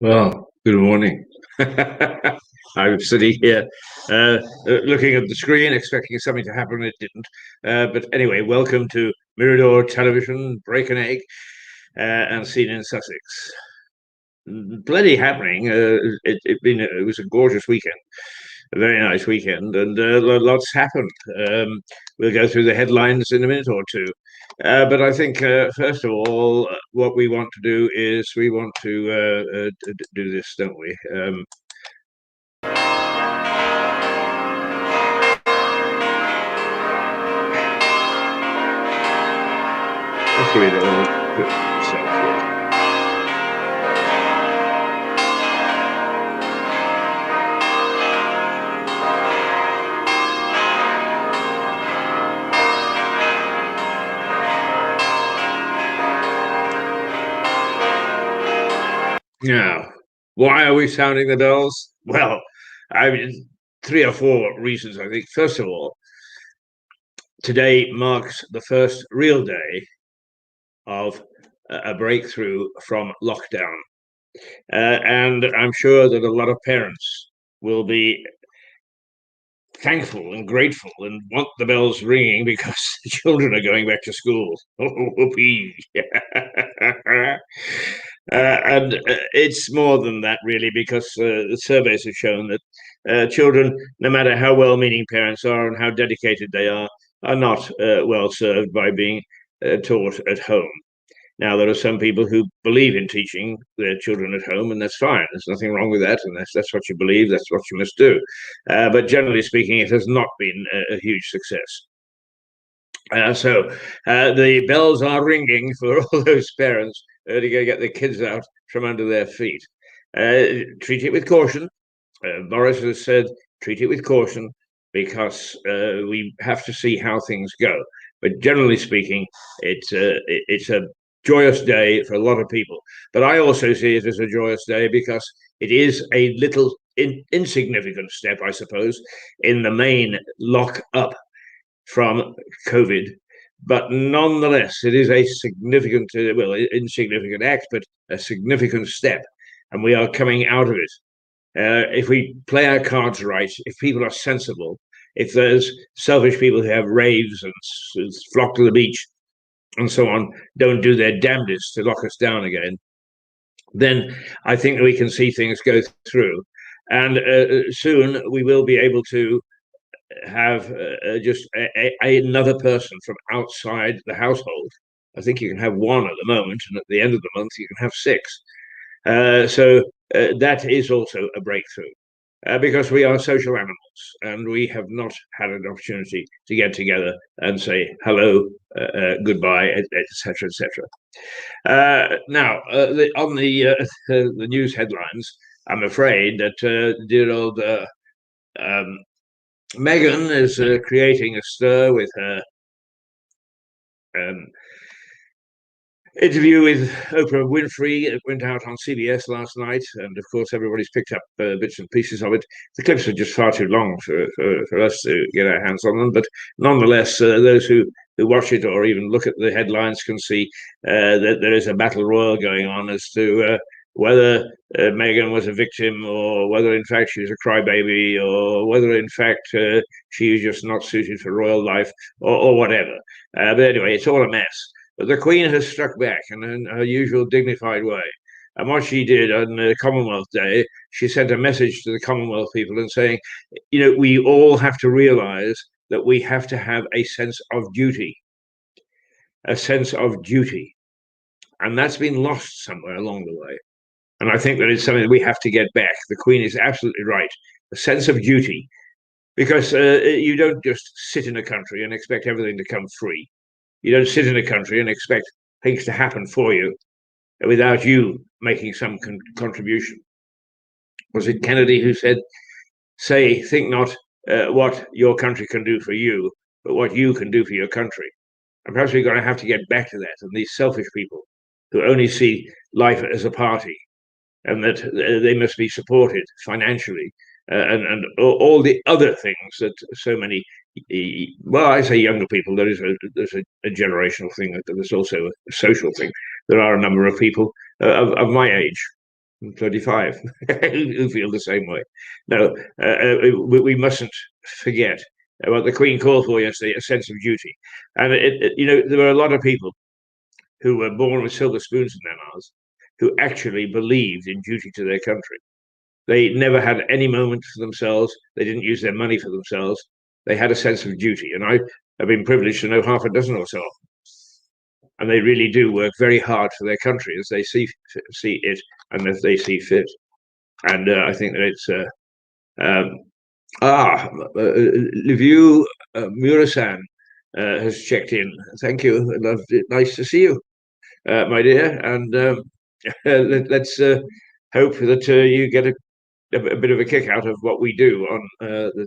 Well, good morning. I'm sitting here looking at the screen, expecting something to happen. It didn't. But anyway, welcome to Mirador Television, Break an Egg, and Scene in Sussex. Plenty happening. It was a gorgeous weekend, a very nice weekend, and lots happened. We'll go through the headlines in a minute or two. But I think, first of all, what we want to do is we want to do this, don't we? Let's read it all quick itself here. Now, why are we sounding the bells? Well, I mean, three or four reasons, I think. First of all, today marks the first real day of a breakthrough from lockdown. And I'm sure that a lot of parents will be thankful and grateful and want the bells ringing because the children are going back to school. Oh, whoopee. And it's more than that, really, because the surveys have shown that children, no matter how well-meaning parents are and how dedicated they are not well served by being taught at home. Now, there are some people who believe in teaching their children at home, and that's fine. There's nothing wrong with that, and that's what you believe, that's what you must do. But generally speaking, it has not been a huge success. So the bells are ringing for all those parents to go get their kids out from under their feet. Treat it with caution. Boris has said, treat it with caution because we have to see how things go. But generally speaking, it's a joyous day for a lot of people. But I also see it as a joyous day because it is a little insignificant step, I suppose, in the main lock up from COVID. But nonetheless, it is a significant, insignificant act, but a significant step. And we are coming out of it. If we play our cards right, if people are sensible, if there's selfish people who have raves and flock to the beach and so on, don't do their damnedest to lock us down again, then I think we can see things go through. And soon we will be able to have just another person from outside the household. I think you can have one at the moment, and at the end of the month, you can have six. So that is also a breakthrough. Because we are social animals and we have not had an opportunity to get together and say hello, goodbye, etc., etc. Now, on the news headlines, I'm afraid that dear old Meghan is creating a stir with her um, interview with Oprah Winfrey. It went out on CBS last night, and of course, everybody's picked up bits and pieces of it. The clips are just far too long for us to get our hands on them, but nonetheless, those who watch it or even look at the headlines can see that there is a battle royal going on as to whether Meghan was a victim or whether in fact she was a crybaby or whether in fact she was just not suited for royal life or whatever. But anyway, it's all a mess. But the Queen has struck back in her usual dignified way. And what she did on Commonwealth Day, she sent a message to the Commonwealth people and saying, we all have to realize that we have to have a sense of duty, a sense of duty. And that's been lost somewhere along the way. And I think that it's something that we have to get back. The Queen is absolutely right. A sense of duty, because you don't just sit in a country and expect everything to come free. You don't sit in a country and expect things to happen for you without you making some contribution. Was it Kennedy who said, think not what your country can do for you, but what you can do for your country? And perhaps we're going to have to get back to that. And these selfish people who only see life as a party and that they must be supported financially and all the other things that so many, well, I say younger people, there's a generational thing, there's also a social thing. There are a number of people of my age 35 who feel the same way. No, we mustn't forget what the Queen called for yesterday, a sense of duty. And there were a lot of people who were born with silver spoons in their mouths who actually believed in duty to their country. They never had any moment for themselves. They didn't use their money for themselves. They had a sense of duty. And I have been privileged to know half a dozen or so. And they really do work very hard for their country as they see it and as they see fit. And I think that it's Liviu Murasan has checked in. Thank you. Nice to see you, my dear. And let's hope that you get a bit of a kick out of what we do on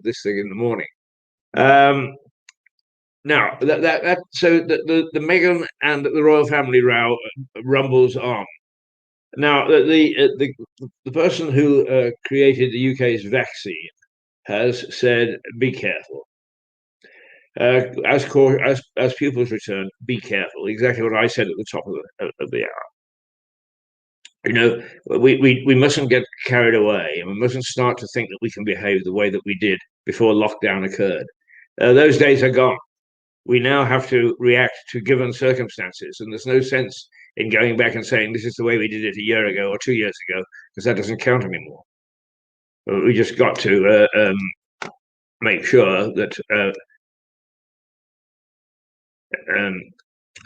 this thing in the morning. Now so the Meghan and the royal family row rumbles on. Now the person who created the UK's vaccine has said, "Be careful." As pupils return, be careful. Exactly what I said at the top of the hour. We mustn't get carried away, and we mustn't start to think that we can behave the way that we did before lockdown occurred. Those days are gone. We now have to react to given circumstances, and there's no sense in going back and saying this is the way we did it a year ago or 2 years ago, because that doesn't count anymore. We just got to make sure that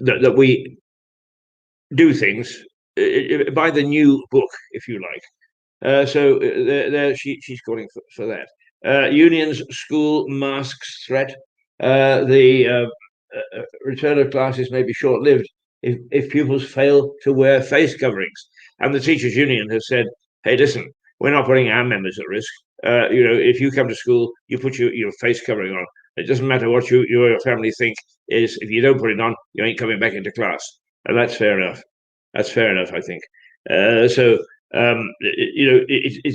that we do things by the new book, if you like. So she's calling for that. Unions, school masks threat. The return of classes may be short-lived if pupils fail to wear face coverings. And the teachers' union has said, "Hey, listen, we're not putting our members at risk. If you come to school, you put your face covering on. It doesn't matter what your family think. Is if you don't put it on, you ain't coming back into class." And that's fair enough. That's fair enough, I think. It's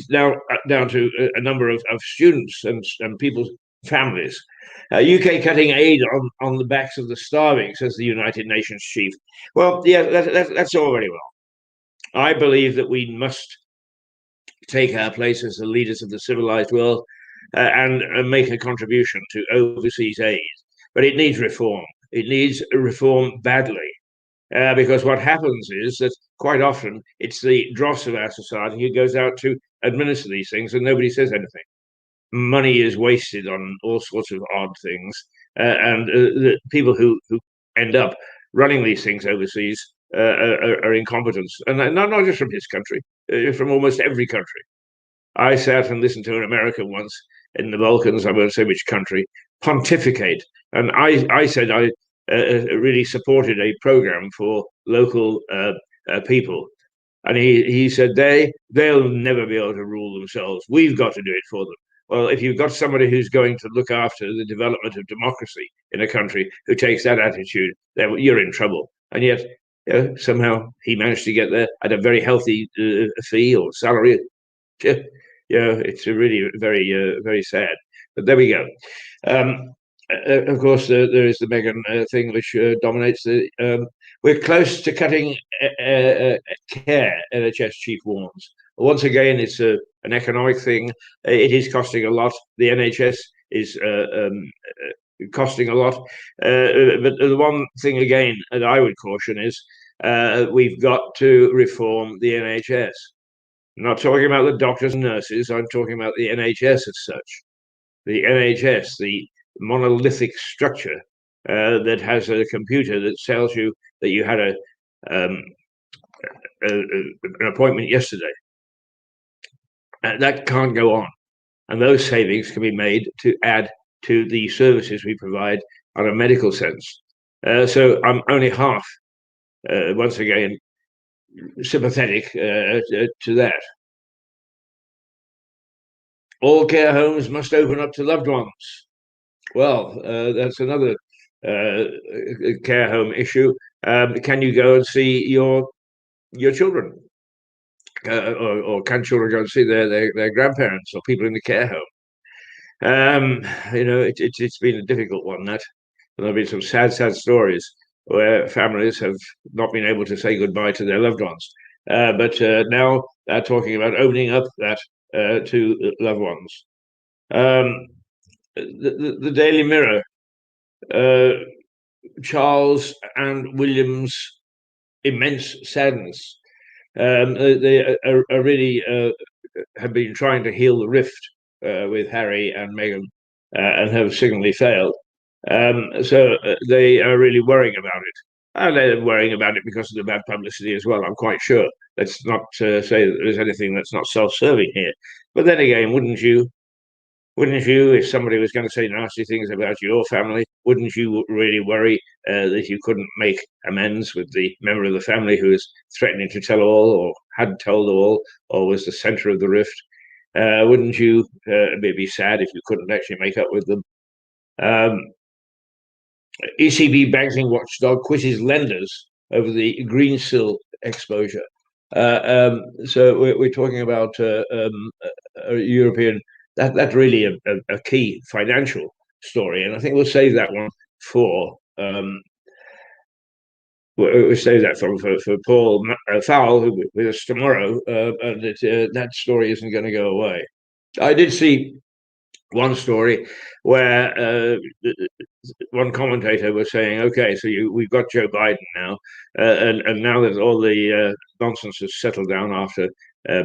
now down to a number of students and people's families. UK cutting aid on the backs of the starving, says the United Nations chief. Well, yeah, that's all very well. I believe that we must take our place as the leaders of the civilized world and make a contribution to overseas aid. But it needs reform. It needs reform badly. Because what happens is that quite often it's the dross of our society who goes out to administer these things and nobody says anything. Money is wasted on all sorts of odd things, and the people who end up running these things overseas are incompetent, and not just from his country, from almost every country. I sat and listened to an American once in the Balkans, I won't say which country, pontificate, and I said I really supported a program for local people. And he said they'll never be able to rule themselves. We've got to do it for them. Well, if you've got somebody who's going to look after the development of democracy in a country who takes that attitude, then you're in trouble. And yet, somehow he managed to get there at a very healthy fee or salary. It's really very, very sad. But there we go. Of course, there is the Meghan thing, which dominates we're close to cutting care, NHS chief warns. Once again, it's an economic thing. It is costing a lot. The NHS is costing a lot. But the one thing, again, that I would caution is we've got to reform the NHS. I'm not talking about the doctors and nurses. I'm talking about the NHS as such. The NHS, the monolithic structure that has a computer that tells you that you had an appointment yesterday. That can't go on. And those savings can be made to add to the services we provide on a medical sense. So I'm only half, once again, sympathetic to that. All care homes must open up to loved ones. Well, that's another care home issue. Can you go and see your children? Or can children go and see their grandparents or people in the care home? It's been a difficult one, that. And there have been some sad stories where families have not been able to say goodbye to their loved ones. but now they're talking about opening up that to loved ones. Um, the Daily Mirror, uh, Charles and William's immense sadness. They are really have been trying to heal the rift with Harry and Meghan and have signally failed. So they are really worrying about it. And they're worrying about it because of the bad publicity as well, I'm quite sure. Let's not say that there's anything that's not self-serving here. But then again, wouldn't you, if somebody was going to say nasty things about your family, wouldn't you really worry that you couldn't make amends with the member of the family who was threatening to tell all, or had told all, or was the center of the rift? Wouldn't you be sad if you couldn't actually make up with them? Um, ECB banking watchdog quizzes lenders over the Greensill exposure. So we're talking about a European. That's really a key financial story, and I think we'll save that one for. We'll save that for Paul Fowle, who with us tomorrow, and that story isn't going to go away. I did see one story where one commentator was saying, "Okay, so we've got Joe Biden now, and now that all the nonsense has settled down after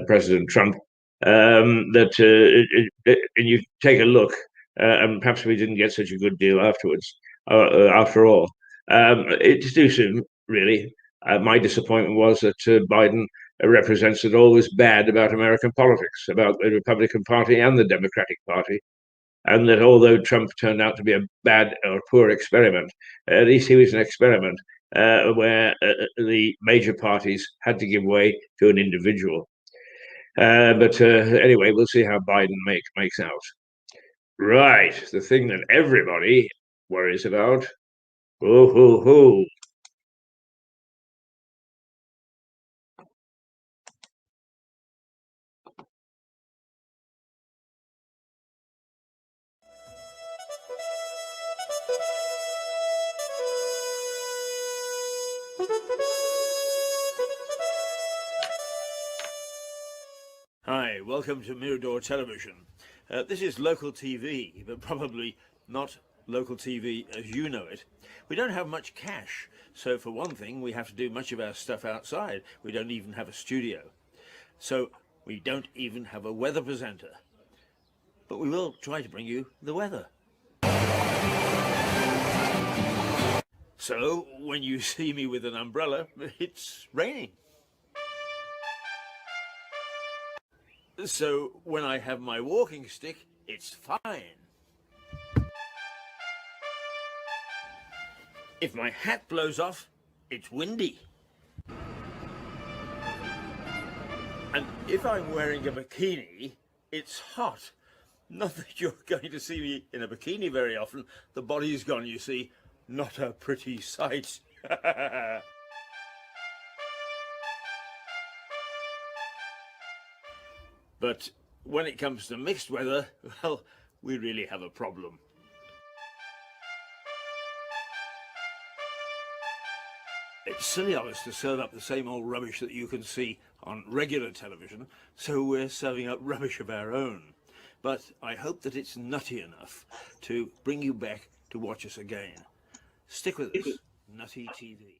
President Trump, and you take a look, and perhaps we didn't get such a good deal afterwards. After all, it's too soon, really. My disappointment was that Biden represents it all was bad about American politics, about the Republican Party and the Democratic Party, and that although Trump turned out to be a bad or poor experiment, at least he was an experiment where the major parties had to give way to an individual. But anyway, we'll see how Biden makes out. Right, the thing that everybody worries about. Oh, ho, ho. Hi, welcome to Mirador Television. This is local TV, but probably not local TV as you know it. We don't have much cash, so for one thing, we have to do much of our stuff outside. We don't even have a studio. So we don't even have a weather presenter. But we will try to bring you the weather. So when you see me with an umbrella, it's raining. So when I have my walking stick, it's fine. If my hat blows off, it's windy. And if I'm wearing a bikini, it's hot. Not that you're going to see me in a bikini very often. The body's gone, you see. Not a pretty sight. But when it comes to mixed weather, well, we really have a problem. It's silly of us to serve up the same old rubbish that you can see on regular television, so we're serving up rubbish of our own. But I hope that it's nutty enough to bring you back to watch us again. Stick with us, Nutty TV.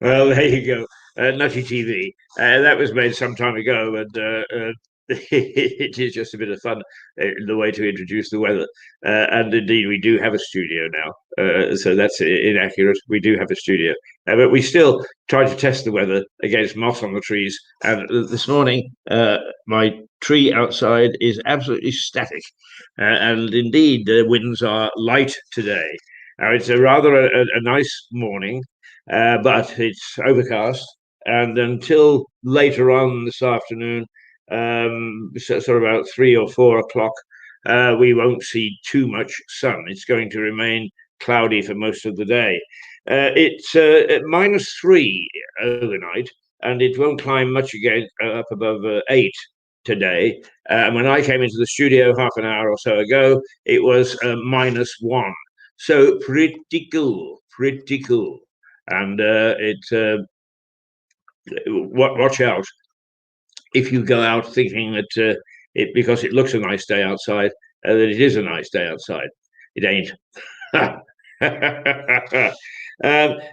Well, there you go. Nutty TV. That was made some time ago, and it is just a bit of fun, the way to introduce the weather. And indeed, we do have a studio now. So that's inaccurate. We do have a studio. But we still try to test the weather against moss on the trees. And this morning, my tree outside is absolutely static. And indeed, the winds are light today. Now, it's a rather a nice morning, but it's overcast. And until later on this afternoon, sort of about 3 or 4 o'clock, we won't see too much sun. It's going to remain cloudy for most of the day. It's at -3 overnight, and it won't climb much again up above 8. today. And when I came into the studio half an hour or so ago, it was -1. So pretty cool, pretty cool. And watch out if you go out thinking that because it looks a nice day outside, that it is a nice day outside. It ain't.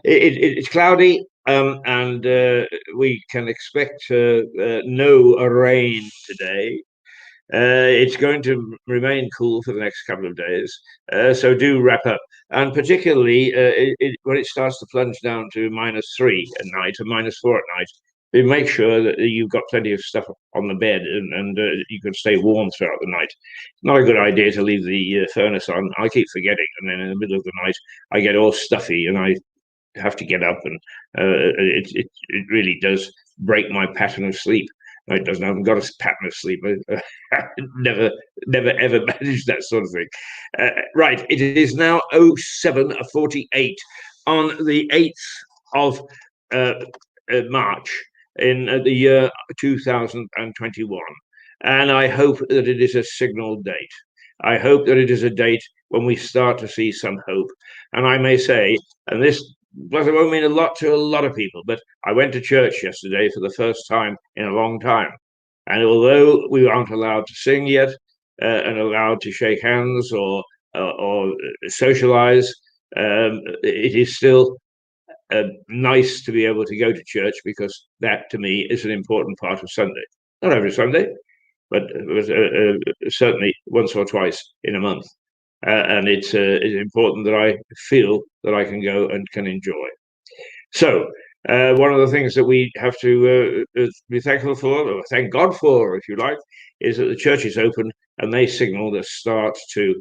It's cloudy, and we can expect no rain today. It's going to remain cool for the next couple of days, so do wrap up. And particularly when it starts to plunge down to -3 at night and -4 at night, make sure that you've got plenty of stuff on the bed and you can stay warm throughout the night. Not a good idea to leave the furnace on. I keep forgetting, and then in the middle of the night, I get all stuffy and I have to get up, and it really does break my pattern of sleep. No, it doesn't. I haven't got a pattern of sleep. I never ever managed that sort of thing. Right, it is now 07:48 on the 8th of March in the year 2021, and I hope that it is a signal date. I hope that it is a date when we start to see some hope. And I may say, and this won't mean a lot to a lot of people, but I went to church yesterday for the first time in a long time. And although we aren't allowed to sing yet and allowed to shake hands or socialize, it is still nice to be able to go to church, because that to me is an important part of Sunday. Not every Sunday, but certainly once or twice in a month. And it's important that I feel that I can go and can enjoy. So one of the things that we have to be thankful for, or thank God for, if you like, is that the church is open, and they signal the start to,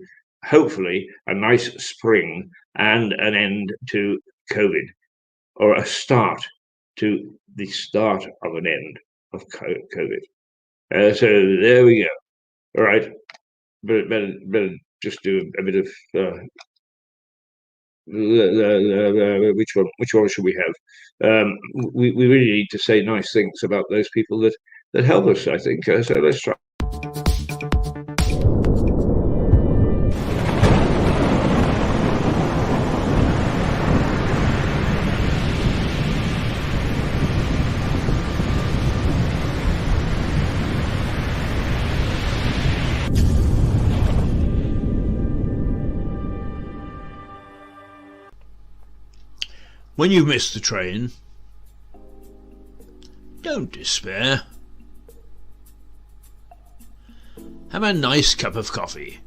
hopefully, a nice spring and an end to COVID, or a start to the start of an end of COVID. So there we go. All right, better just do a bit of which one should we have? We really need to say nice things about those people that help us, I think. So let's try. When you've missed the train, don't despair. Have a nice cup of coffee.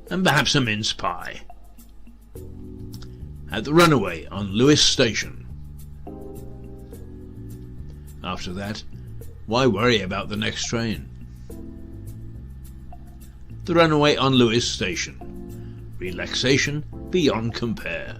And perhaps a mince pie. At the Runaway on Lewis Station. After that, why worry about the next train? The Runaway on Lewis Station. Relaxation beyond compare.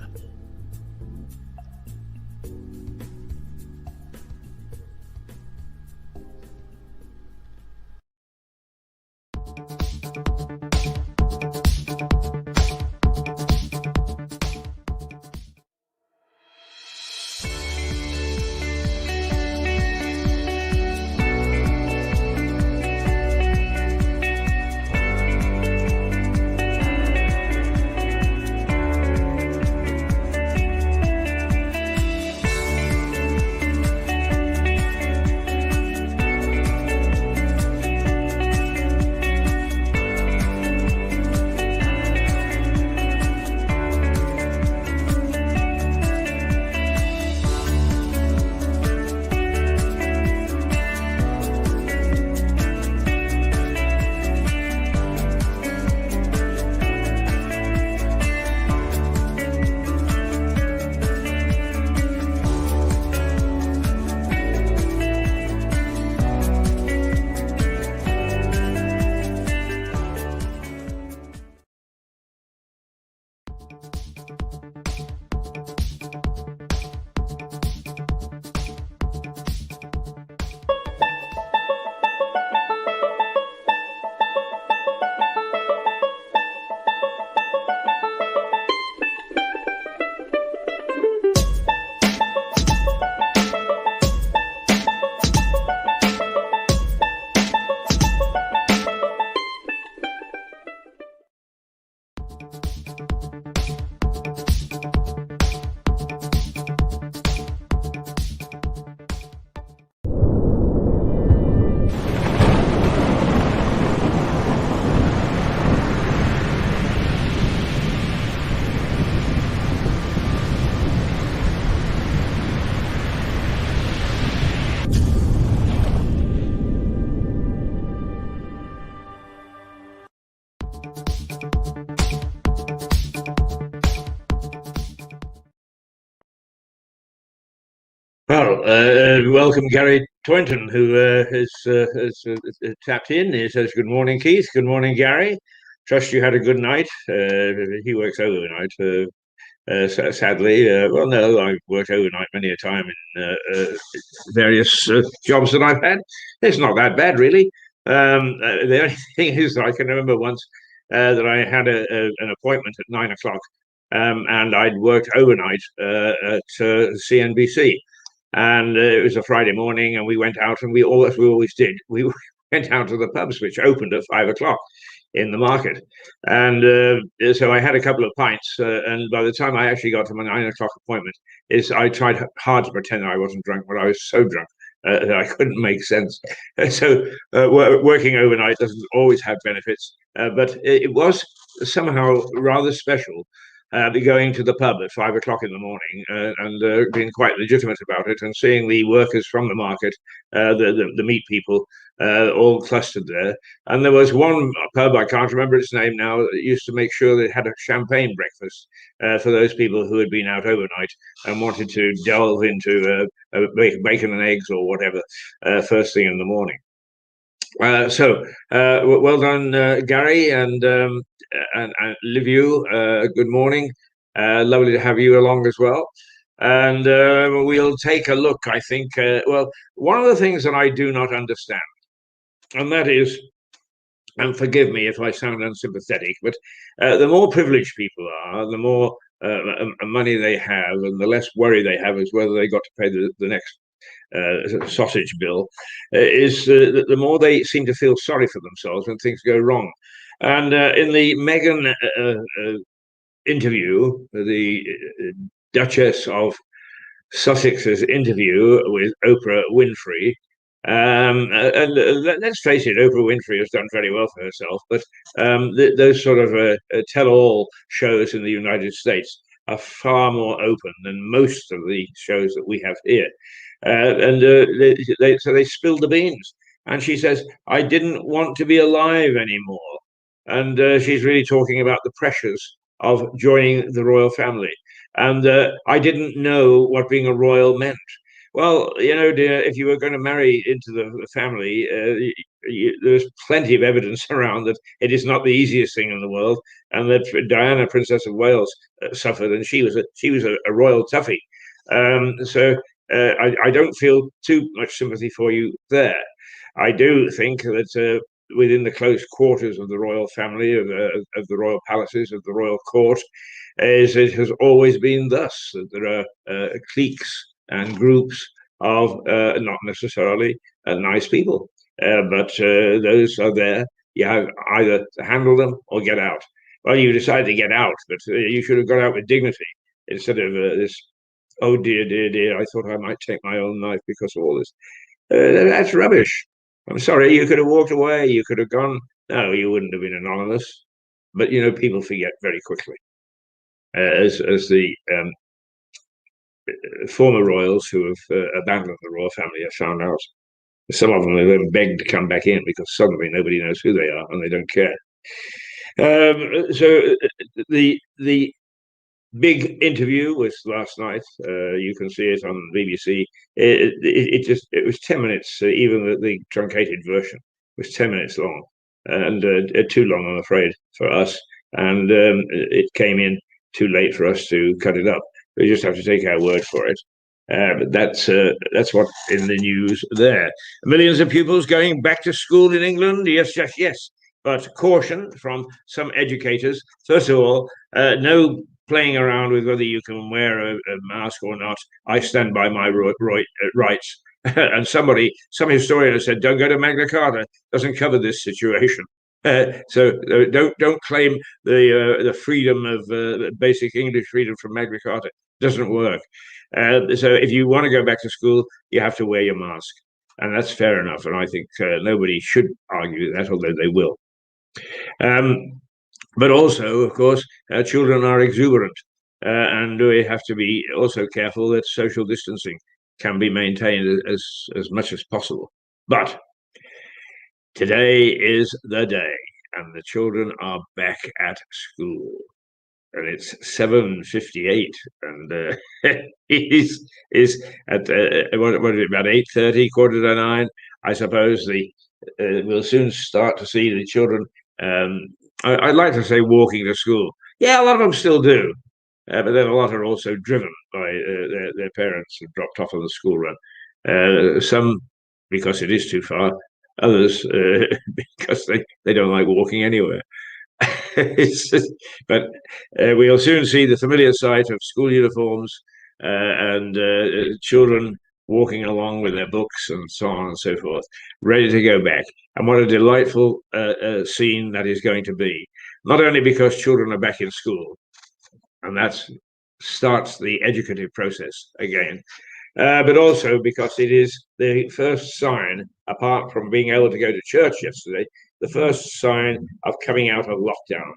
Well, welcome Gary Toynton, who has tapped in. He says, "Good morning, Keith. Good morning, Gary. Trust you had a good night." He works overnight, sadly. Well, no, I've worked overnight many a time in various jobs that I've had. It's not that bad, really. The only thing is, I can remember once that I had an appointment at 9 o'clock, and I'd worked overnight at CNBC. And it was a Friday morning, and we went out, and we all, as we always did, we went out to the pubs, which opened at 5 o'clock in the market. And so I had a couple of pints, and by the time I actually got to my 9 o'clock appointment, I tried hard to pretend I wasn't drunk, but I was so drunk that I couldn't make sense. So working overnight doesn't always have benefits, but it was somehow rather special be going to the pub at 5 o'clock in the morning and being quite legitimate about it, and seeing the workers from the market, the meat people, all clustered there. And there was one pub, I can't remember its name now, that used to make sure they had a champagne breakfast for those people who had been out overnight and wanted to delve into bacon and eggs or whatever first thing in the morning. Well done, Gary and Liviu. Good morning. Lovely to have you along as well. And we'll take a look, I think. Well, one of the things that I do not understand, and that is, and forgive me if I sound unsympathetic, but the more privileged people are, the more money they have, and the less worry they have as whether they got to pay the next sausage bill, is the more they seem to feel sorry for themselves when things go wrong. And in the Meghan interview, the Duchess of Sussex's interview with Oprah Winfrey, and let's face it, Oprah Winfrey has done very well for herself, but those sort of tell-all shows in the United States are far more open than most of the shows that we have here. So they spilled the beans. And she says, "I didn't want to be alive anymore." And she's really talking about the pressures of joining the royal family. And I didn't know what being a royal meant. Well, dear, if you were going to marry into the family, there's plenty of evidence around that it is not the easiest thing in the world, and that Diana, Princess of Wales, suffered, and she was a royal toughie. I don't feel too much sympathy for you there. I do think that within the close quarters of the royal family, of the royal palaces, of the royal court, as it has always been thus, that there are cliques and groups of not necessarily nice people, but those are there. You have either to handle them or get out. Well, you decided to get out, but you should have got out with dignity instead of this. Oh dear, dear, dear! I thought I might take my own life because of all this. That's rubbish. I'm sorry. You could have walked away. You could have gone. No, you wouldn't have been anonymous. But people forget very quickly. As the former royals who have abandoned the royal family have found out. Some of them have then begged to come back in because suddenly nobody knows who they are and they don't care. So the big interview was last night. You can see it on BBC. It was 10 minutes. Even the truncated version was 10 minutes long, and too long, I'm afraid, for us. And it came in too late for us to cut it up. We just have to take our word for it. But that's what in the news there. Millions of pupils going back to school in England. Yes, yes, yes. But caution from some educators. First of all, no playing around with whether you can wear a mask or not. I stand by my rights. And some historian has said, "Don't go to Magna Carta; doesn't cover this situation." So don't claim the freedom of basic English freedom from Magna Carta. Doesn't work. So if you want to go back to school, you have to wear your mask, and that's fair enough. And I think nobody should argue that, although they will. But also, of course, children are exuberant, and we have to be also careful that social distancing can be maintained as much as possible. But today is the day, and the children are back at school. and it's 7:58, and is at what is it, about 8:30, quarter to nine. I suppose we'll soon start to see the children. Um, I'd like to say walking to school. Yeah, a lot of them still do, but then a lot are also driven by their parents and dropped off on the school run. Some because it is too far, others because they don't like walking anywhere. But we'll soon see the familiar sight of school uniforms and children walking along with their books and so on and so forth, ready to go back. And what a delightful scene that is going to be. Not only because children are back in school, and that starts the educative process again, but also because it is the first sign, apart from being able to go to church yesterday, the first sign of coming out of lockdown.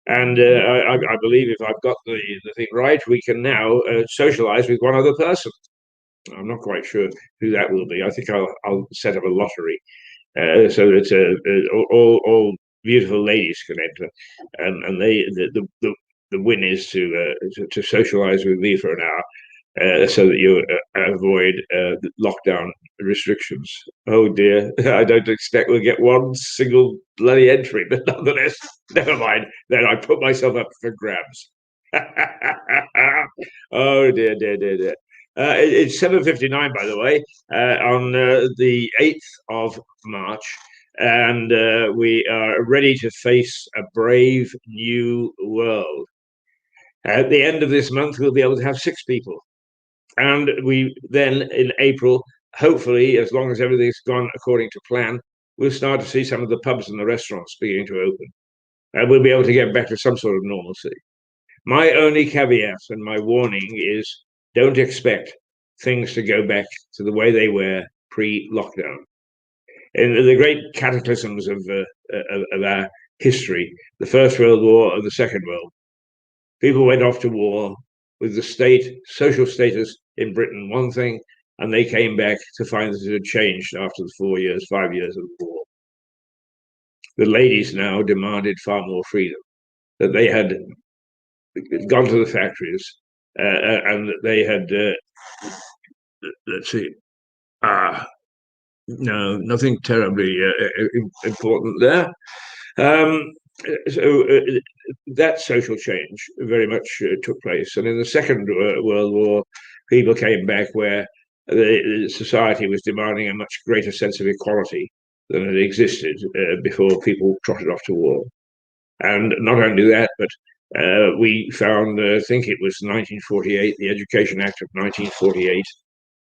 And I believe if I've got the thing right, we can now socialize with one other person. I'm not quite sure who that will be. I think I'll set up a lottery so that all beautiful ladies can enter, and the win is to socialize with me for an hour so that you avoid lockdown restrictions. Oh dear, I don't expect we'll get one single bloody entry, but nonetheless, never mind. Then I put myself up for grabs. Oh dear, dear, dear, dear. It's 7:59, by the way, on the 8th of March, and we are ready to face a brave new world. At the end of this month, we'll be able to have 6 people. And we then in April, hopefully, as long as everything's gone according to plan, we'll start to see some of the pubs and the restaurants beginning to open. And we'll be able to get back to some sort of normalcy. My only caveat and my warning is don't expect things to go back to the way they were pre-lockdown. In the great cataclysms of our history, the First World War and the Second World, people went off to war with the state, social status in Britain, one thing, and they came back to find that it had changed after the 4 years, 5 years of the war. The ladies now demanded far more freedom, that they had gone to the factories and that they had, let's see, no, nothing terribly important there. So that social change very much took place. And in the Second World War, people came back where the society was demanding a much greater sense of equality than had existed before people trotted off to war. And not only that, but we found, I think it was 1948, the Education Act of 1948,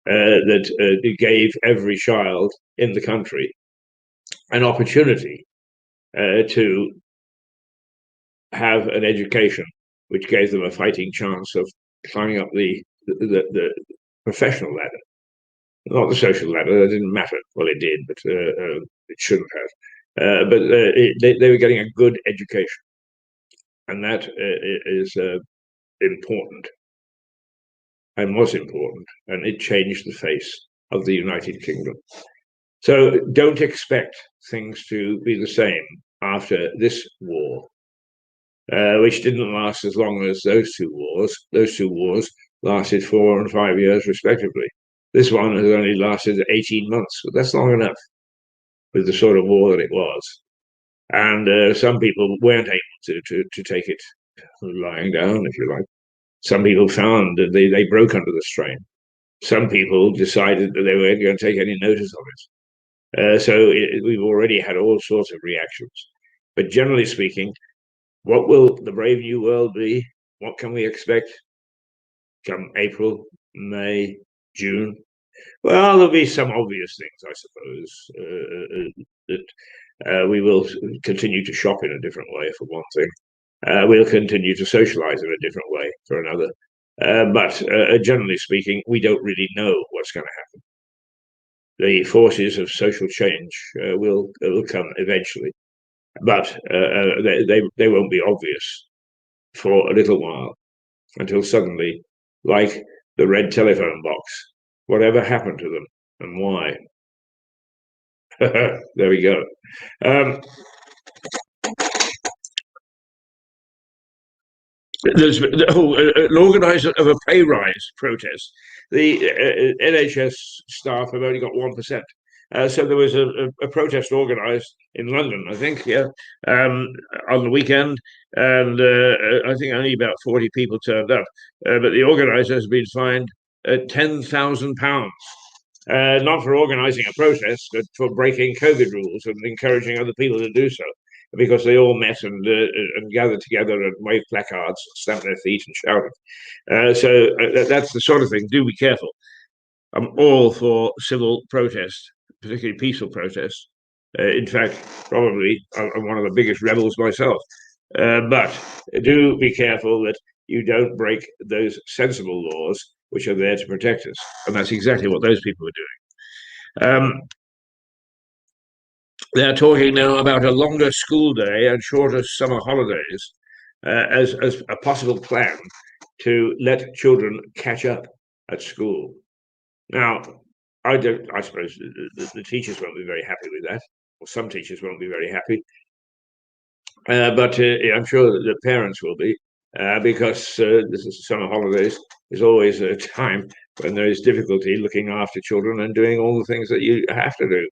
that gave every child in the country an opportunity to have an education which gave them a fighting chance of climbing up the professional ladder, not the social ladder. That didn't matter. Well, it did, but it shouldn't have. But they were getting a good education, and that is important and was important, and it changed the face of the United Kingdom. So don't expect things to be the same after this war, which didn't last as long as those two wars. Those two wars lasted 4 and 5 years, respectively. This one has only lasted 18 months, but that's long enough with the sort of war that it was. And some people weren't able to take it lying down, if you like. Some people found that they broke under the strain. Some people decided that they weren't going to take any notice of it. We've already had all sorts of reactions. But generally speaking, what will the brave new world be? What can we expect come April, May, June? Well, there'll be some obvious things, I suppose. That we will continue to shop in a different way, for one thing. We'll continue to socialize in a different way, for another. But generally speaking, we don't really know what's going to happen. The forces of social change will come eventually, but they won't be obvious for a little while until suddenly, like the red telephone box, whatever happened to them and why? There we go. Um, There's an organizer of a pay rise protest. The NHS staff have only got 1%. So there was a protest organised in London, I think, yeah, on the weekend, and I think only about 40 people turned up. But the organiser has been fined £10,000, not for organising a protest, but for breaking COVID rules and encouraging other people to do so, because they all met and gathered together and waved placards, stamped their feet, and shouted. So that's the sort of thing. Do be careful. I'm all for civil protest, particularly peaceful protest. In fact, probably I'm one of the biggest rebels myself. But do be careful that you don't break those sensible laws which are there to protect us. And that's exactly what those people are doing. They're talking now about a longer school day and shorter summer holidays as a possible plan to let children catch up at school. Now, I suppose the teachers won't be very happy with that, or some teachers won't be very happy. But I'm sure that the parents will be, because this is summer holidays is always a time when there is difficulty looking after children and doing all the things that you have to do,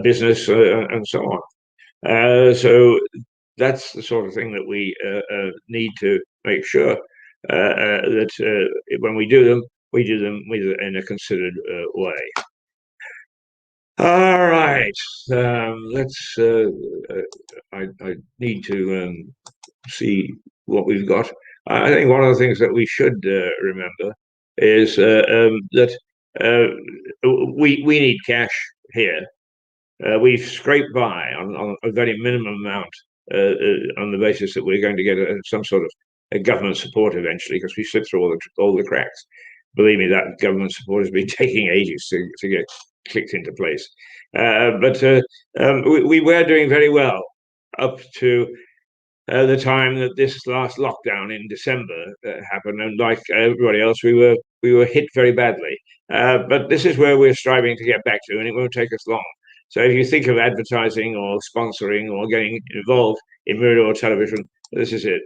business and so on. So that's the sort of thing that we need to make sure that when we do them in a considered way. All right, let's. I need to see what we've got. I think one of the things that we should remember is that we need cash here. We've scraped by on a very minimum amount on the basis that we're going to get some sort of a government support eventually, because we slipped through all the cracks. Believe me, that government support has been taking ages to get clicked into place. But we were doing very well up to the time that this last lockdown in December happened, and like everybody else, we were hit very badly. But this is where we're striving to get back to, and it won't take us long. So if you think of advertising or sponsoring or getting involved in Mirador television, this is it.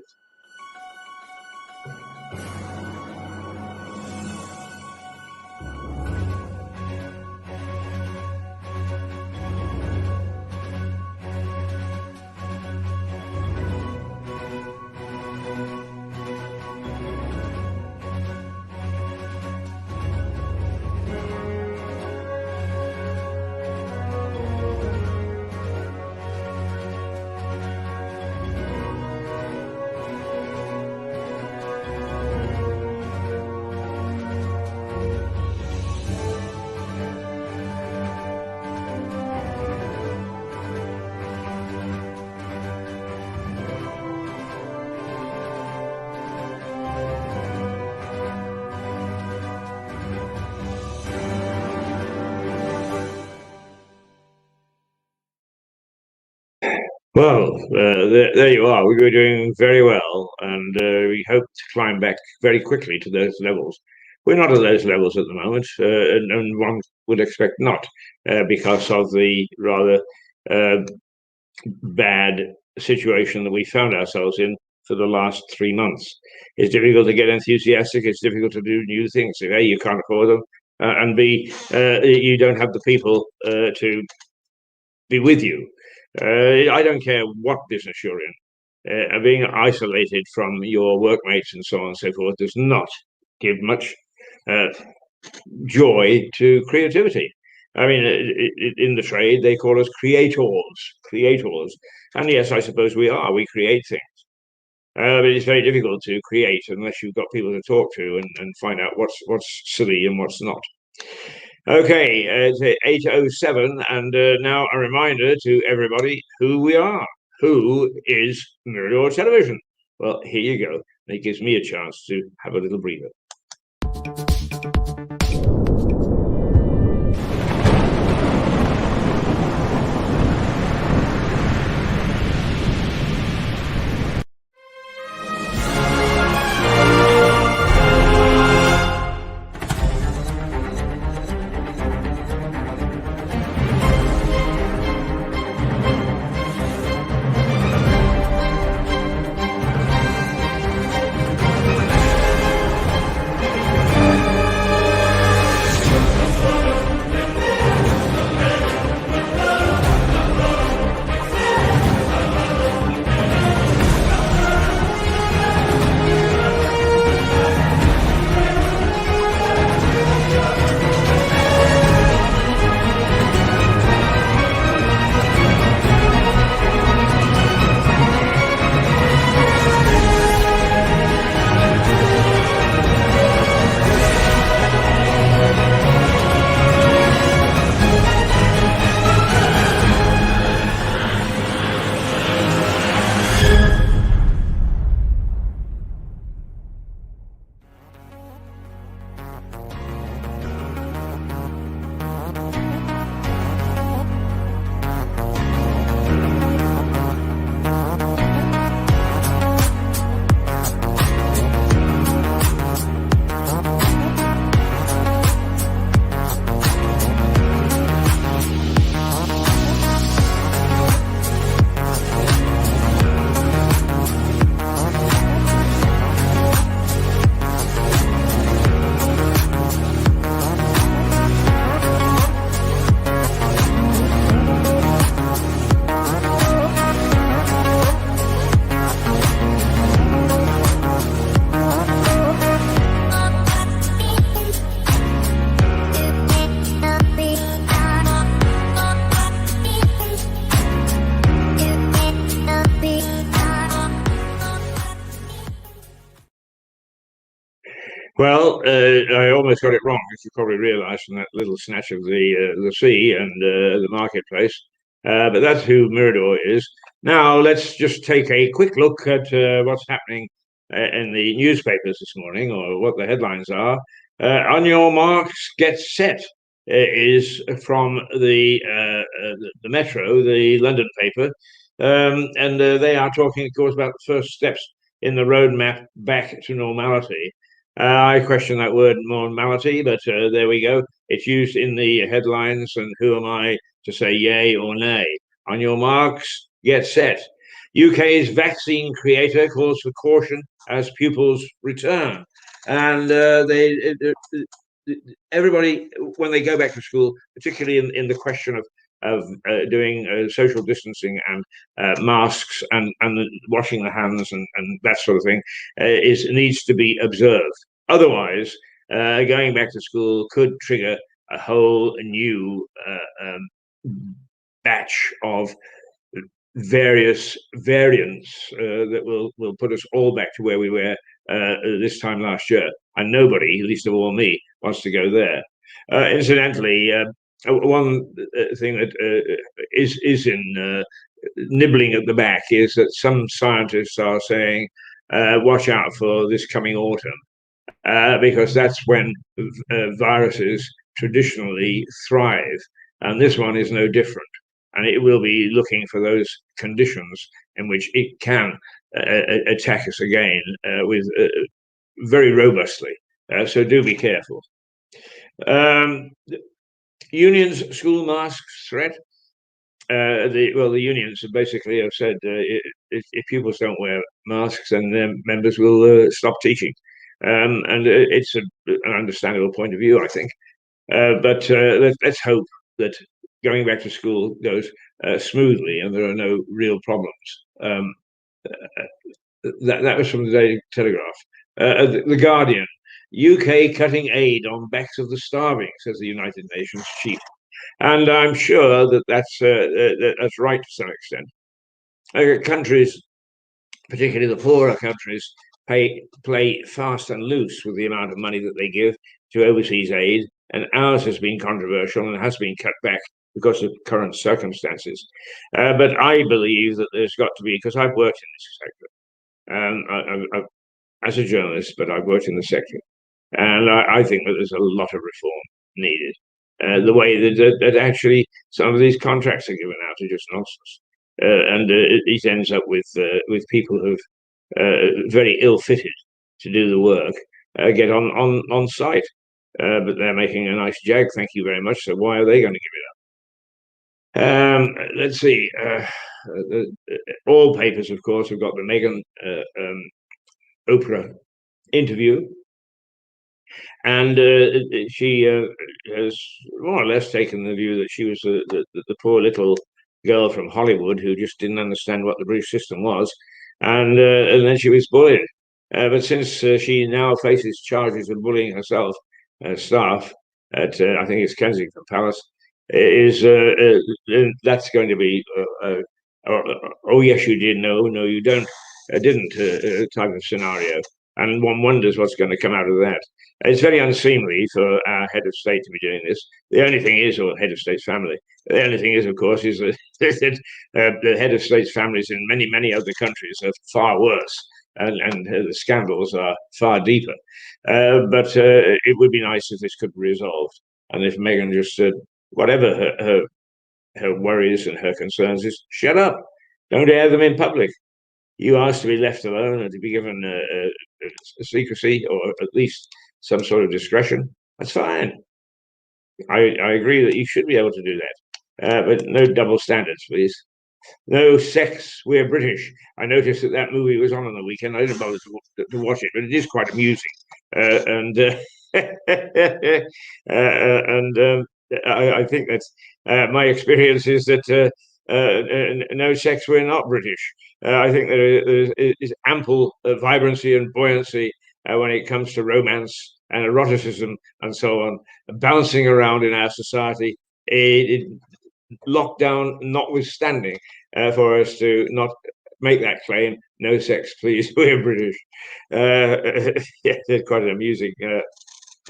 Well, there you are. We were doing very well, and we hope to climb back very quickly to those levels. We're not at those levels at the moment, and one would expect not, because of the rather bad situation that we found ourselves in for the last 3 months. It's difficult to get enthusiastic. It's difficult to do new things. A, you can't afford them, and B, you don't have the people to be with you. I don't care what business you're in. Being isolated from your workmates and so on and so forth does not give much joy to creativity. I mean, in the trade, they call us creators. And yes, I suppose we are. We create things. But it's very difficult to create unless you've got people to talk to and find out what's silly and what's not. Okay, it's 8:07, and now a reminder to everybody who we are. Who is Mirador Television? Well, here you go. It gives me a chance to have a little breather. Well, I almost got it wrong, as you probably realised from that little snatch of the sea and the marketplace. But that's who Mirador is. Now, let's just take a quick look at what's happening in the newspapers this morning, or what the headlines are. On your marks, get set is from the Metro, the London paper, and they are talking, of course, about the first steps in the roadmap back to normality. I question that word normality, but there we go. It's used in the headlines, and who am I to say yay or nay? On your marks, get set. UK's vaccine creator calls for caution as pupils return. And everybody, when they go back to school, particularly in the question of doing social distancing and masks and washing the hands and that sort of thing, needs to be observed. Otherwise, going back to school could trigger a whole new batch of various variants that will put us all back to where we were this time last year. And nobody, least of all me, wants to go there. Incidentally, one thing that is in nibbling at the back is that some scientists are saying, watch out for this coming autumn, because that's when viruses traditionally thrive. And this one is no different. And it will be looking for those conditions in which it can attack us again with very robustly. So do be careful. Unions, school masks threat. The unions basically have said if pupils don't wear masks, then their members will stop teaching, and it's an understandable point of view, I think. But let's hope that going back to school goes smoothly and there are no real problems. That was from the Daily Telegraph. The Guardian. UK cutting aid on backs of the starving, says the United Nations chief. And I'm sure that that's right to some extent. Countries, particularly the poorer countries, play fast and loose with the amount of money that they give to overseas aid, and ours has been controversial and has been cut back because of current circumstances. But I believe that there's got to be, because I've worked in this sector as a journalist, but I've worked in the sector, and I think that there's a lot of reform needed. The way that actually some of these contracts are given out are just nonsense, and it ends up with people who've very ill-fitted to do the work get on site, but they're making a nice jag. Thank you very much. So why are they going to give it up? Let's see. All papers, of course, have got the Meghan Oprah interview. And she has more or less taken the view that she was the poor little girl from Hollywood who just didn't understand what the British system was, and then she was bullied. But since she now faces charges of bullying herself, staff at I think it's Kensington Palace, is that's going to be oh yes you did, no you don't didn't type of scenario, and one wonders what's going to come out of that. It's very unseemly for our head of state to be doing this. The only thing is, or head of state's family, the only thing is, of course, is that the head of state's families in many other countries are far worse, and the scandals are far deeper. But it would be nice if this could be resolved, and if Meghan just said, whatever her worries and her concerns is, shut up, don't air them in public. You asked to be left alone and to be given a secrecy or at least some sort of discretion. That's fine. I agree that you should be able to do that, but no double standards, please. No sex. We're British. I noticed that movie was on the weekend. I didn't bother to watch it, but it is quite amusing. And I think that's my experience is that no sex. We're not British. I think there is ample vibrancy and buoyancy when it comes to romance and eroticism and so on, bouncing around in our society. Lockdown notwithstanding, for us to not make that claim. No sex, please. We're British. Yeah, it's quite an amusing,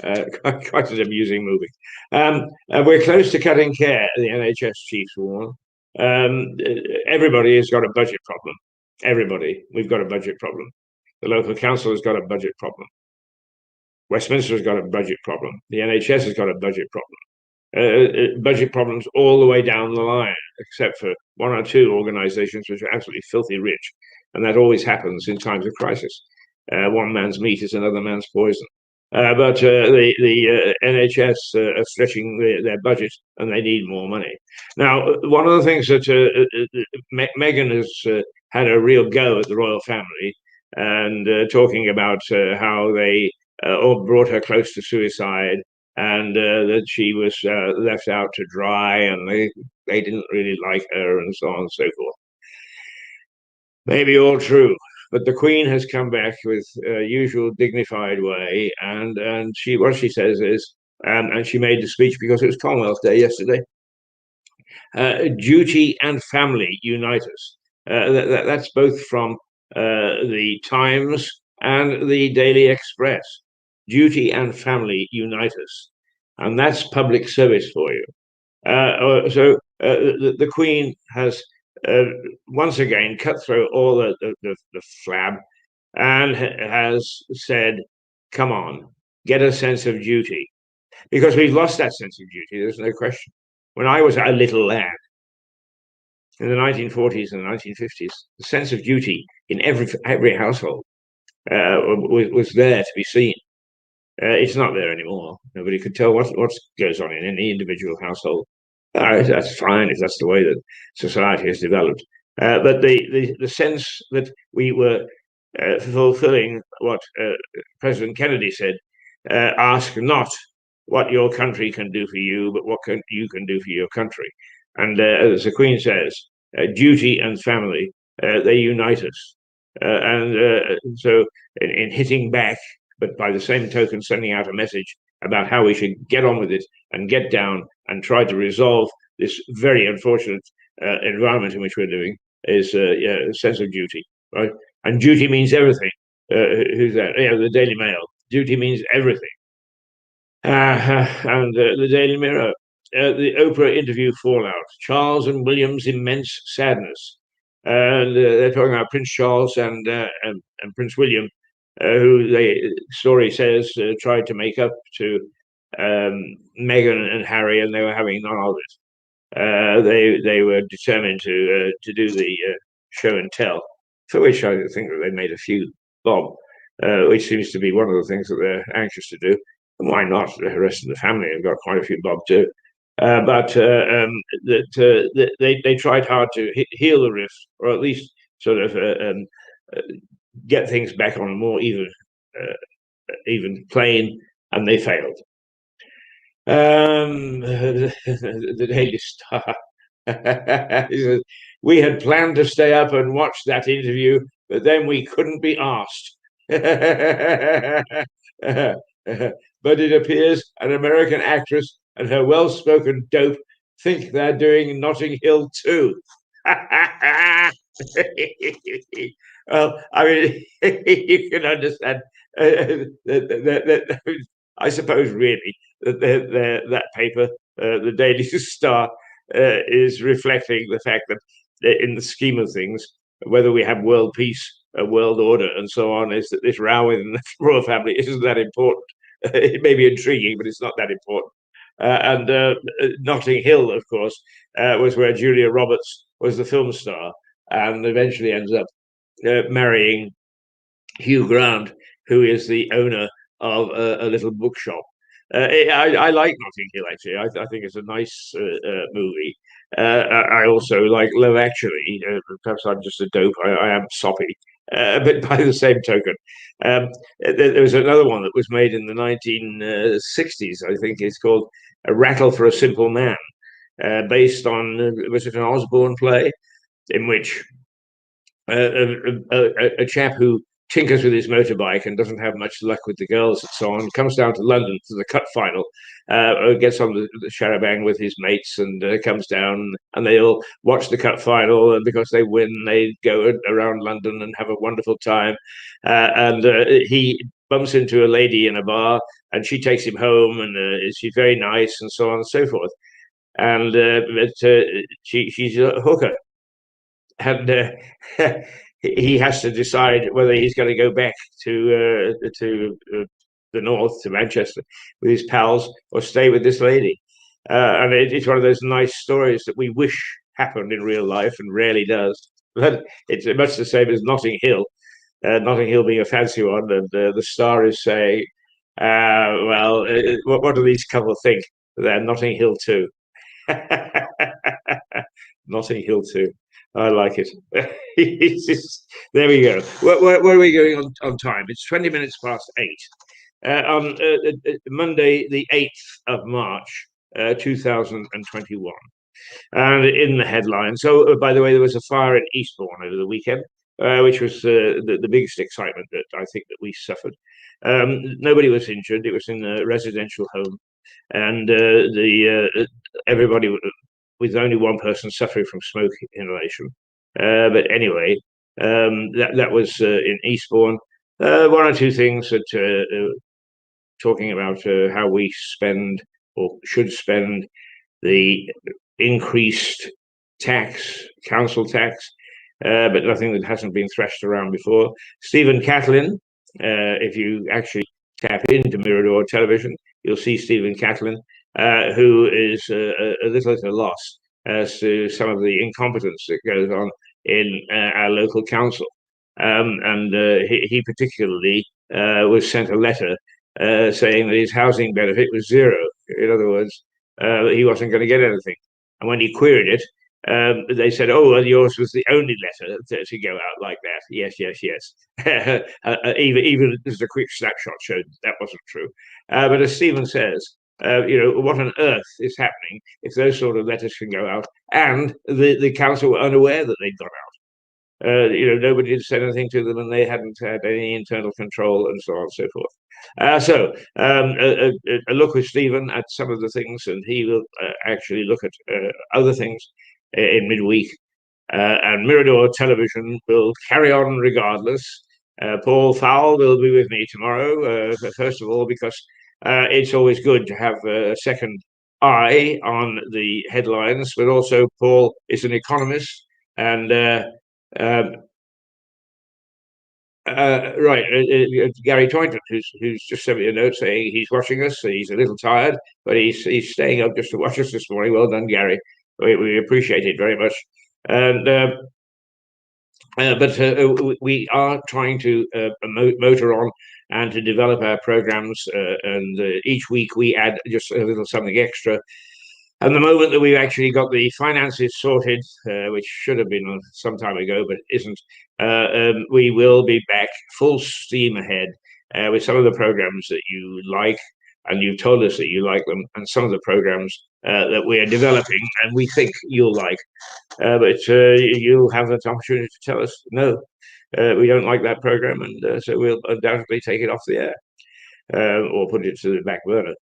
quite an amusing movie. We're close to cutting care, the NHS chiefs warn. Everybody has got a budget problem. Everybody, we've got a budget problem. The local council has got a budget problem. Westminster has got a budget problem. The NHS has got a budget problem. Budget problems all the way down the line, except for one or two organizations which are absolutely filthy rich. And that always happens in times of crisis. One man's meat is another man's poison. But the NHS are stretching their budget and they need more money. Now, one of the things that Meghan has had a real go at the royal family and talking about how they all brought her close to suicide and that she was left out to dry and they didn't really like her and so on and so forth. Maybe all true. But the Queen has come back with usual dignified way, and what she says is, and she made the speech because it was Commonwealth Day yesterday. Duty and family unite us. That's both from the Times and the Daily Express. Duty and family unite us, and that's public service for you. So the Queen has once again cut through all the flab and has said, come on, get a sense of duty. Because we've lost that sense of duty, there's no question. When I was a little lad in the 1940s and 1950s, the sense of duty in every household was there to be seen. It's not there anymore. Nobody could tell what goes on in any individual household. That's fine if that's the way that society has developed. But the sense that we were fulfilling what President Kennedy said, ask not what your country can do for you, but what you can do for your country. And as the Queen says, duty and family, they unite us. So in hitting back, but by the same token, sending out a message about how we should get on with it and get down and try to resolve this very unfortunate environment in which we're living is a sense of duty, right? And duty means everything. Who's that? Yeah, the Daily Mail. Duty means everything. And the Daily Mirror. The Oprah interview fallout. Charles and William's immense sadness. And they're talking about Prince Charles and Prince William, who the story says tried to make up to Meghan and Harry, and they were having none of it. They were determined to do the show and tell, for which I think that they made a few bob, which seems to be one of the things that they're anxious to do. And why not? The rest of the family have got quite a few bob too. But they tried hard to heal the rift, or at least sort of get things back on a more even plane, and they failed. The Daily Star. We had planned to stay up and watch that interview, but then we couldn't be asked. But it appears an American actress and her well-spoken dope think they're doing Notting Hill too. Well, I mean, you can understand. I suppose, really, that paper, the Daily Star, is reflecting the fact that, in the scheme of things, whether we have world peace, world order, and so on, is that this row within the royal family isn't that important. It may be intriguing, but it's not that important. And Notting Hill, of course, was where Julia Roberts was the film star, and eventually ends up marrying Hugh Grant, who is the owner of a little bookshop. I like Notting Hill, actually. I think it's a nice movie. I also like Love Actually. Perhaps I'm just a dope. I am soppy. But by the same token, there was another one that was made in the 1960s, I think. It's called A Rattle for a Simple Man, based on, was it an Osborne play, in which a chap who tinkers with his motorbike and doesn't have much luck with the girls and so on, comes down to London for the cut final, gets on the charabanc with his mates and comes down, and they all watch the cut final, and because they win, they go around London and have a wonderful time. And he bumps into a lady in a bar, and she takes him home, and she's very nice and so on and so forth. And she's a hooker, and he has to decide whether he's going to go back to the north, to Manchester, with his pals, or stay with this lady. And it's one of those nice stories that we wish happened in real life and rarely does. But it's much the same as Notting Hill. Notting Hill being a fancy one, and the star is saying, "Well, what do these couple think? They're Notting Hill too." Notting Hill too. I like it. There we go. Where are we going on time? It's 20 minutes past 8. On Monday, the 8th of March, 2021. And in the headline, so by the way, there was a fire in Eastbourne over the weekend, which was the biggest excitement that I think that we suffered. Nobody was injured. It was in a residential home, and everybody, with only one person suffering from smoke inhalation. But anyway, that was in Eastbourne. One or two things that talking about how we spend or should spend the increased council tax, but nothing that hasn't been thrashed around before. Stephen Catlin, if you actually tap into Mirador television, you'll see Stephen Catlin, who is a little at a loss as to some of the incompetence that goes on in our local council. And he particularly was sent a letter saying that his housing benefit was zero. In other words, he wasn't going to get anything. And when he queried it, they said, "Oh, well, yours was the only letter to go out like that." Yes, yes, yes. Even just a quick snapshot showed that wasn't true. But as Stephen says, what on earth is happening if those sort of letters can go out, and the council were unaware that they'd gone out? Nobody had said anything to them, and they hadn't had any internal control, and so on and so forth. So a look with Stephen at some of the things, and he will actually look at other things in midweek. And Mirador Television will carry on regardless. Paul Fowle will be with me tomorrow, first of all, because it's always good to have a second eye on the headlines, but also Paul is an economist, and Gary Toynton, who's just sent me a note saying he's watching us. He's a little tired, but he's staying up just to watch us this morning. Well done, Gary. We appreciate it very much. And but we are trying to motor on and to develop our programs, and each week we add just a little something extra. And the moment that we've actually got the finances sorted, which should have been some time ago, but isn't, we will be back full steam ahead with some of the programs that you like, and you've told us that you like them, and some of the programs that we are developing and we think you'll like. But you'll have that opportunity to tell us, no, we don't like that program, and so we'll undoubtedly take it off the air or put it to the back burner.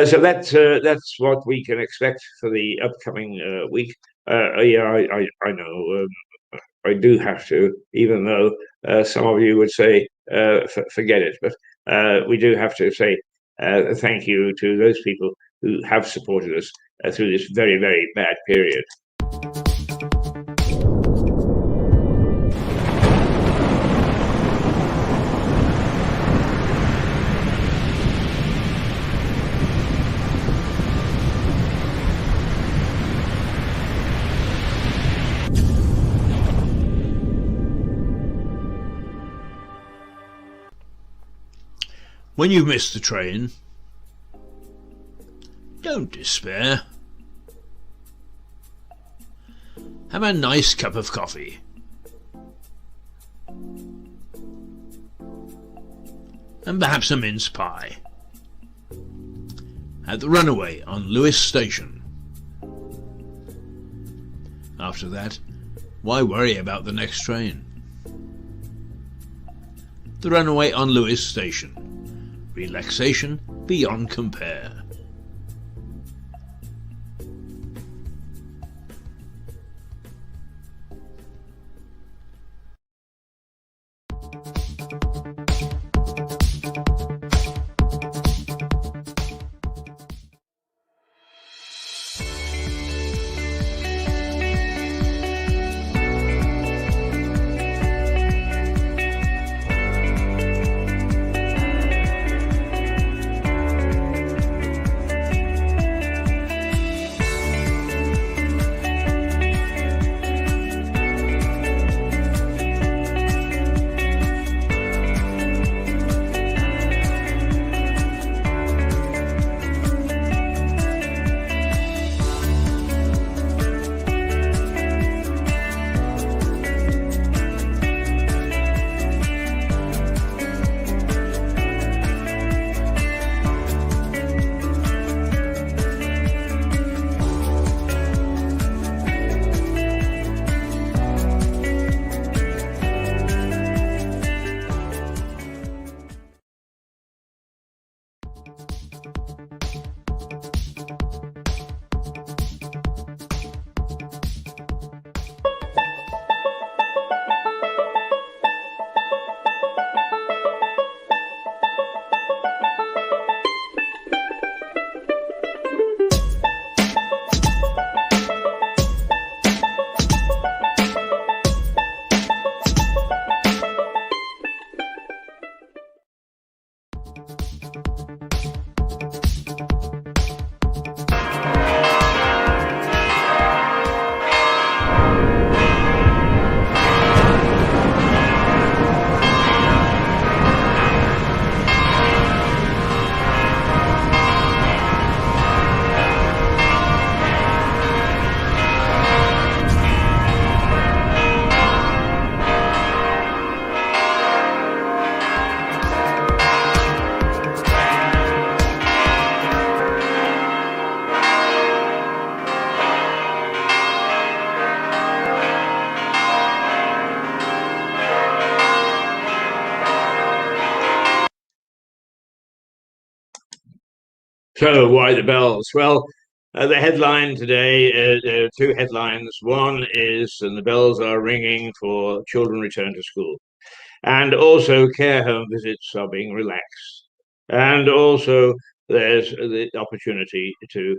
So that's what we can expect for the upcoming week. I know I do have to, even though some of you would say forget it, but we do have to say thank you to those people who have supported us through this very, very bad period. When you've missed the train, don't despair. Have a nice cup of coffee. And perhaps a mince pie. At the Runaway on Lewes Station. After that, why worry about the next train? The runway on Lewis Station. Relaxation beyond compare. So, why the bells? Well, the headline today, there are two headlines. One is, and the bells are ringing for children return to school. And also, care home visits are being relaxed. And also, there's the opportunity to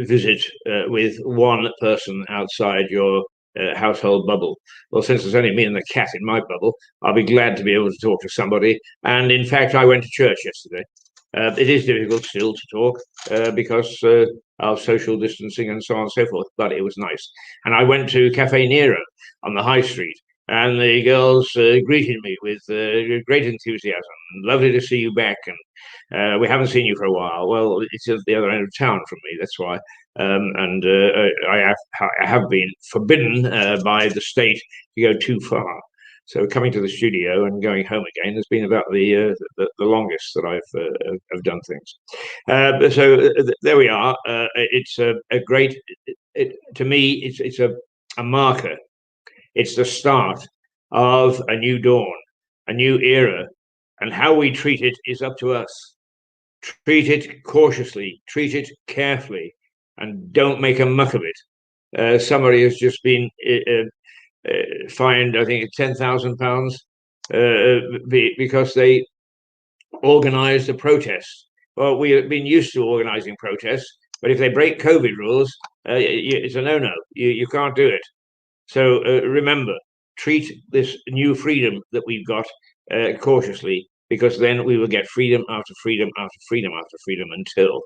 visit with one person outside your household bubble. Well, since there's only me and the cat in my bubble, I'll be glad to be able to talk to somebody. And in fact, I went to church yesterday. It is difficult still to talk because of social distancing and so on and so forth, but it was nice. And I went to Cafe Nero on the high street, and the girls greeted me with great enthusiasm. Lovely to see you back, and we haven't seen you for a while. Well, it's at the other end of town from me, that's why. And I have been forbidden by the state to go too far. So coming to the studio and going home again has been about the longest that I've done things. There we are. It's a great. To me, it's a marker. It's the start of a new dawn, a new era, and how we treat it is up to us. Treat it cautiously, treat it carefully, and don't make a muck of it. Somebody has just been fined, I think, £10,000 because they organised a protest. Well, we have been used to organising protests, but if they break COVID rules, it's a no-no. You can't do it. So remember, treat this new freedom that we've got cautiously, because then we will get freedom after freedom after freedom after freedom until.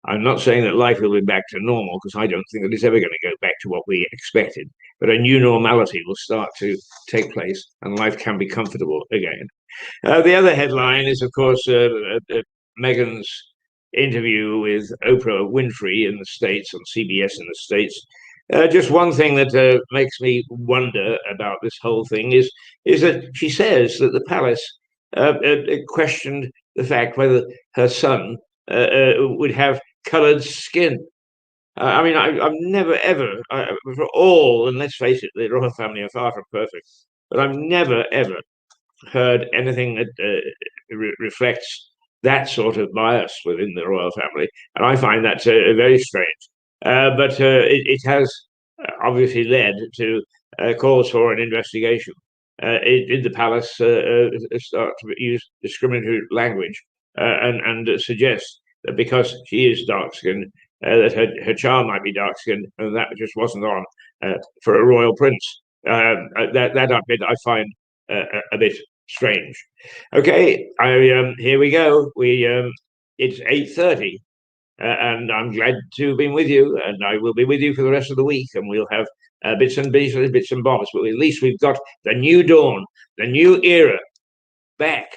I'm not saying that life will be back to normal, because I don't think that it's ever going to go back to what we expected. But a new normality will start to take place, and life can be comfortable again. The other headline is, of course, Meghan's interview with Oprah Winfrey in the States, on CBS in the States. Just one thing that makes me wonder about this whole thing is that she says that the palace questioned the fact whether her son would have coloured skin. I mean, I've never ever, for all, and let's face it, the royal family are far from perfect, but I've never ever heard anything that reflects that sort of bias within the royal family, and I find that very strange. But it has obviously led to calls for an investigation. Did the palace start to use discriminatory language and suggest that because she is dark skinned, that her child might be dark skinned, and that just wasn't on for a royal prince? That bit I find a bit strange. Okay, here we go. It's 8:30, and I'm glad to have been with you, and I will be with you for the rest of the week, and we'll have bits and pieces, bits and bobs. But at least we've got the new dawn, the new era back,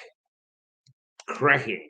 cracking.